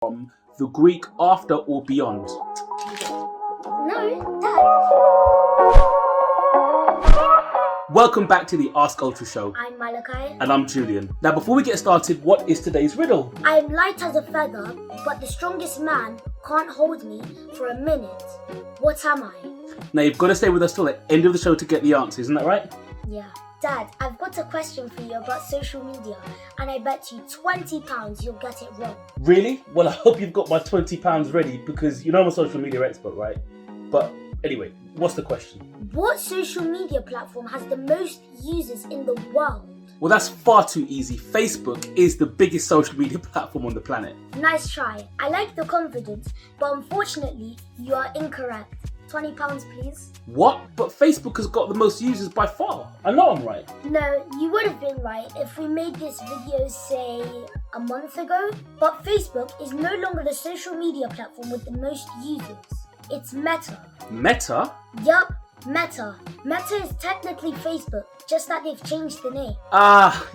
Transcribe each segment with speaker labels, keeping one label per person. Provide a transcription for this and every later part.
Speaker 1: from the Greek after or beyond?
Speaker 2: No, Dad.
Speaker 1: Welcome back to the AskUltra show.
Speaker 2: I'm Malachi.
Speaker 1: And I'm Julian. Now, before we get started, what is today's riddle?
Speaker 2: I am light as a feather, but the strongest man can't hold me for a minute. What am I?
Speaker 1: Now, you've got to stay with us till the end of the show to get the answer, isn't that right?
Speaker 2: Yeah. Dad, I've got a question for you about social media, and I bet you £20 you'll get it wrong.
Speaker 1: Really? Well, I hope you've got my £20 ready because you know I'm a social media expert, right? But anyway, what's the question?
Speaker 2: What social media platform has the most users in the world?
Speaker 1: Well, that's far too easy. Facebook is the biggest social media platform on the planet.
Speaker 2: Nice try. I like the confidence, but unfortunately, you are incorrect. £20, please.
Speaker 1: What? But Facebook has got the most users by far. I know I'm right.
Speaker 2: No, you would have been right if we made this video, say, a month ago. But Facebook is no longer the social media platform with the most users. It's Meta.
Speaker 1: Meta?
Speaker 2: Yup, Meta. Meta is technically Facebook, just that they've changed the name.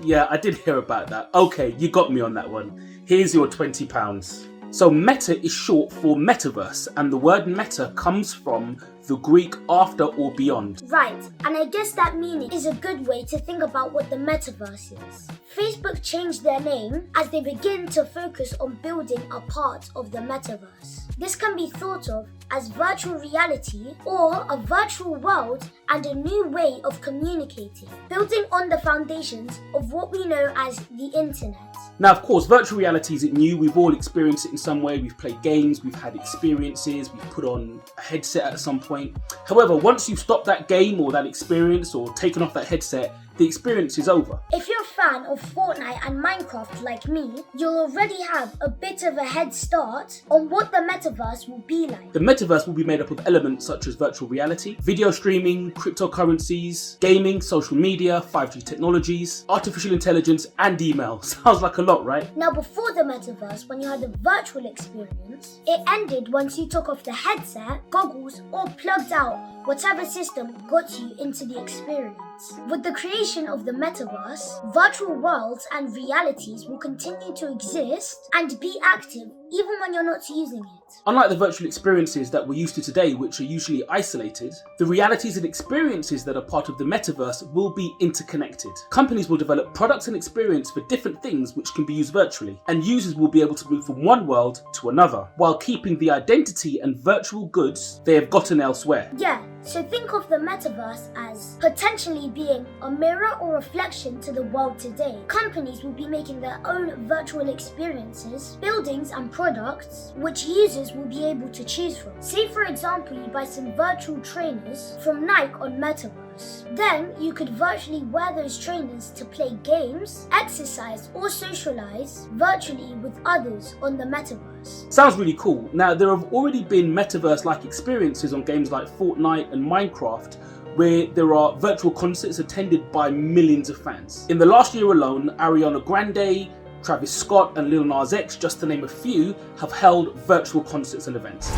Speaker 1: Yeah, I did hear about that. Okay, you got me on that one. Here's your £20. So Meta is short for Metaverse, and the word meta comes from the Greek after or beyond.
Speaker 2: Right, and I guess that meaning is a good way to think about what the Metaverse is. Facebook changed their name as they begin to focus on building a part of the Metaverse. This can be thought of as virtual reality or a virtual world and a new way of communicating, building on the foundations of what we know as the internet.
Speaker 1: Now, of course, virtual reality isn't new. We've all experienced it in some way. We've played games, we've had experiences, we've put on a headset at some point. However, once you've stopped that game or that experience or taken off that headset, the experience is over.
Speaker 2: If you're a fan of Fortnite and Minecraft like me, you'll already have a bit of a head start on what the Metaverse will be like.
Speaker 1: The Metaverse will be made up of elements such as virtual reality, video streaming, cryptocurrencies, gaming, social media, 5G technologies, artificial intelligence, and email. Sounds like a lot, right?
Speaker 2: Now, before the Metaverse, when you had a virtual experience, it ended once you took off the headset, goggles, or plugged out whatever system got you into the experience. With the creation of the Metaverse, virtual worlds and realities will continue to exist and be active even when you're not using it.
Speaker 1: Unlike the virtual experiences that we're used to today, which are usually isolated, the realities and experiences that are part of the Metaverse will be interconnected. Companies will develop products and experience for different things which can be used virtually, and users will be able to move from one world to another, while keeping the identity and virtual goods they have gotten elsewhere.
Speaker 2: Yeah, so think of the Metaverse as potentially being a mirror or reflection to the world today. Companies will be making their own virtual experiences, buildings and products which users will be able to choose from. Say for example you buy some virtual trainers from Nike on Metaverse. Then you could virtually wear those trainers to play games, exercise or socialize virtually with others on the Metaverse.
Speaker 1: Sounds really cool. Now, there have already been Metaverse-like experiences on games like Fortnite and Minecraft, where there are virtual concerts attended by millions of fans. In the last year alone, Ariana Grande, Travis Scott and Lil Nas X, just to name a few, have held virtual concerts and events.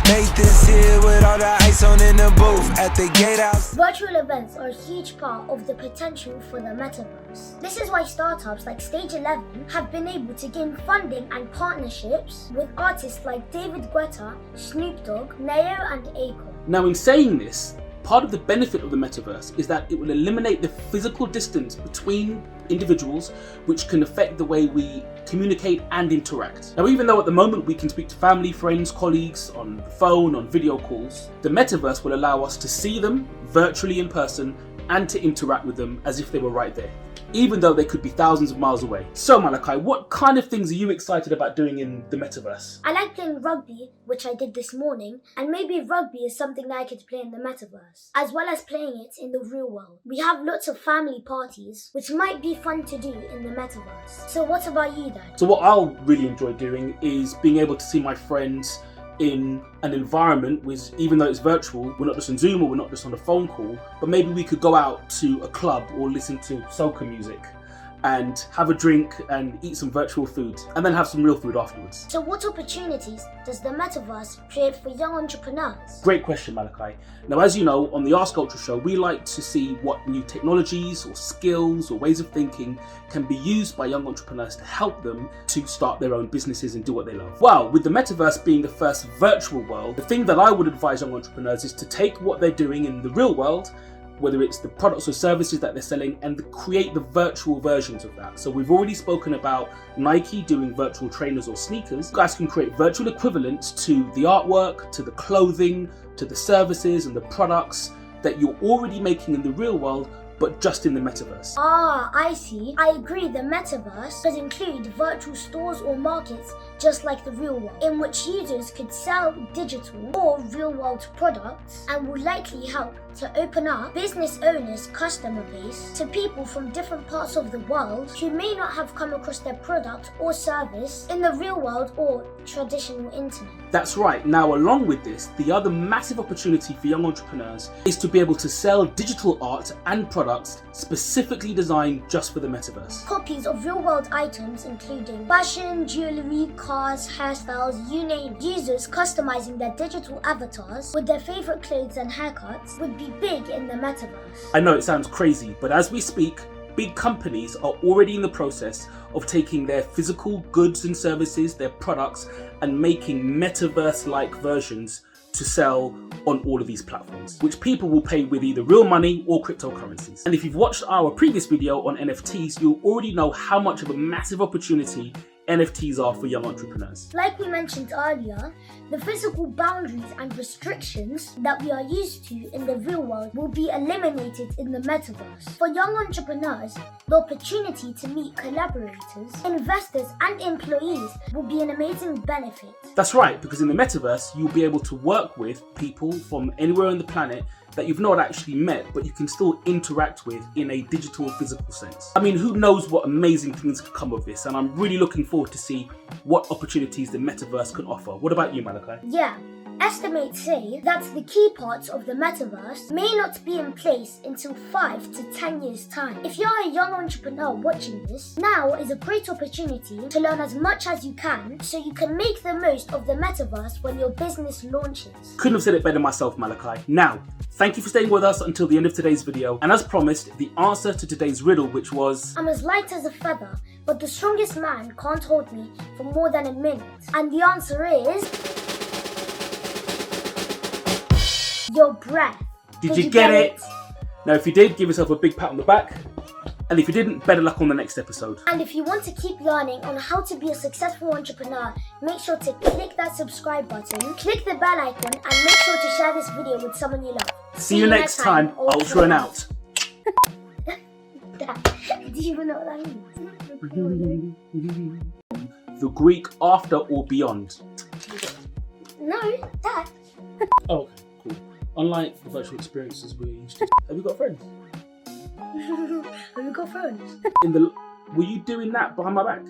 Speaker 3: Made this here with all the ice on in the booth at the gatehouse.
Speaker 2: Virtual events are a huge part of the potential for the Metaverse. This is why startups like Stage 11 have been able to gain funding and partnerships with artists like David Guetta, Snoop Dogg, Neo and Akon.
Speaker 1: Now, in saying this, part of the benefit of the Metaverse is that it will eliminate the physical distance between individuals, which can affect the way we communicate and interact. Now, even though at the moment we can speak to family, friends, colleagues on the phone, on video calls, the Metaverse will allow us to see them virtually in person and to interact with them as if they were right there, even though they could be thousands of miles away. So Malachi, what kind of things are you excited about doing in the Metaverse?
Speaker 2: I like playing rugby, which I did this morning, and maybe rugby is something that I could play in the Metaverse, as well as playing it in the real world. We have lots of family parties, which might be fun to do in the Metaverse. So what about you, Dad?
Speaker 1: So what I'll really enjoy doing is being able to see my friends in an environment which, even though it's virtual, we're not just on Zoom or we're not just on a phone call, but maybe we could go out to a club or listen to soca music and have a drink and eat some virtual food and then have some real food afterwards.
Speaker 2: So what opportunities does the Metaverse create for young entrepreneurs?
Speaker 1: Great question, Malachi. Now, as you know, on the AskUltra show, we like to see what new technologies or skills or ways of thinking can be used by young entrepreneurs to help them to start their own businesses and do what they love. Well, with the Metaverse being the first virtual world, the thing that I would advise young entrepreneurs is to take what they're doing in the real world, whether it's the products or services that they're selling, and create the virtual versions of that. So we've already spoken about Nike doing virtual trainers or sneakers. You guys can create virtual equivalents to the artwork, to the clothing, to the services and the products that you're already making in the real world, but just in the Metaverse.
Speaker 2: Ah, I see. I agree, the Metaverse could include virtual stores or markets just like the real world, in which users could sell digital or real world products, and will likely help to open up business owners' customer base to people from different parts of the world who may not have come across their product or service in the real world or traditional internet.
Speaker 1: That's right. Now, along with this, the other massive opportunity for young entrepreneurs is to be able to sell digital art and products specifically designed just for the Metaverse.
Speaker 2: Copies of real world items including fashion, jewelry, cars, hairstyles, you name it. Users customizing their digital avatars with their favorite clothes and haircuts would be big in the Metaverse.
Speaker 1: I know it sounds crazy, but as we speak, big companies are already in the process of taking their physical goods and services, their products, and making Metaverse-like versions to sell on all of these platforms, which people will pay with either real money or cryptocurrencies. And if you've watched our previous video on NFTs, you'll already know how much of a massive opportunity NFTs are for young entrepreneurs.
Speaker 2: Like we mentioned earlier, the physical boundaries and restrictions that we are used to in the real world will be eliminated in the Metaverse. For young entrepreneurs, the opportunity to meet collaborators, investors, and employees will be an amazing benefit.
Speaker 1: That's right, because in the Metaverse, you'll be able to work with people from anywhere on the planet that you've not actually met, but you can still interact with in a digital physical sense. I mean, who knows what amazing things could come of this, and I'm really looking forward to see what opportunities the Metaverse can offer. What about you, Malachi?
Speaker 2: Yeah. Estimates say that the key parts of the Metaverse may not be in place until 5 to 10 years' time. If you're a young entrepreneur watching this, now is a great opportunity to learn as much as you can so you can make the most of the Metaverse when your business launches.
Speaker 1: Couldn't have said it better myself, Malachi. Now, thank you for staying with us until the end of today's video, and as promised, the answer to today's riddle, which was...
Speaker 2: I'm as light as a feather, but the strongest man can't hold me for more than a minute. And the answer is... your breath.
Speaker 1: Did you get it? Now, if you did, give yourself a big pat on the back. And if you didn't, better luck on the next episode.
Speaker 2: And if you want to keep learning on how to be a successful entrepreneur, make sure to click that subscribe button, click the bell icon, and make sure to share this video with someone you love.
Speaker 1: See you next time, Ultra and out.
Speaker 2: Do you even know what that means?
Speaker 1: The Greek after or beyond.
Speaker 2: No, Dad.
Speaker 1: Oh, cool. Unlike the virtual experiences we're used to. Have you got friends?
Speaker 2: Have you got phones?
Speaker 1: Were you doing that behind my back?